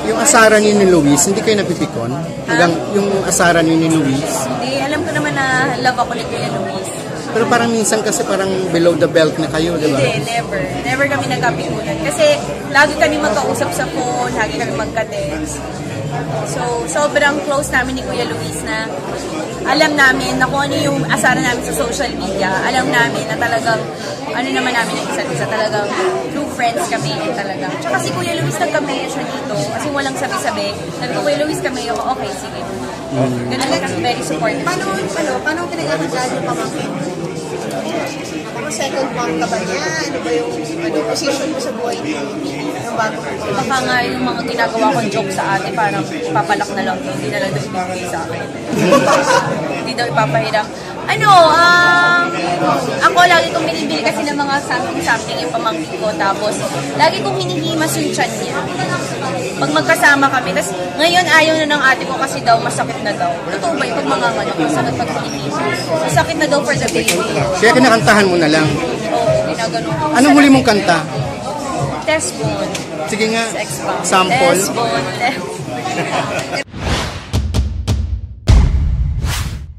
Yung asaran niyo ni Luis, hindi kayo napipikon? Hanggang yung asaran niyo ni Luis? Hindi, alam ko naman na love ako ni Kuya Luis. Pero parang minsan kasi parang below the belt na kayo, di ba? Hindi, never. Never kami nagkapikunan. Kasi lagi kami magkausap sa phone, lagi kami magka-text. So, sobrang close namin ni Kuya Luis na alam namin na kung ano yung asaran namin sa social media. Alam namin na talagang, ano naman namin ng isa't isa, talagang true friends kami talaga. Tsaka si Kuya Luis nagkamaya siya dito kasi walang sabi-sabi. Sabi ko, Kuya Luis kami ako, okay, sige. Ganun lang kasi very supportive. Paano pinag-aagalaan yung pamangkin? Ako second mom ka ba niya? Ano ba yung position mo sa buhay niya? Yung bago ko. Baka nga yung mga ginagawa kong joke sa ate, parang papalak na lang, hindi na lang daw ibibigay sa akin. Hindi daw ipapahiram. Ako lagi kong binibili kasi ng mga something yung pamangkin ko. Tapos, lagi kong hinihimas yung tiyan niya. Pag magkasama kami. Tapos, ngayon ayaw na ng ate ko kasi daw masakit na daw. Totoo ba yung pag mga masakit pag hinihimas? Masakit na daw for the baby. Kaya kinakantahan mo na lang. Oo, ginagano. Anong huli mong kanta? Test bone. Sige nga, Sex bomb. sample. Test bone.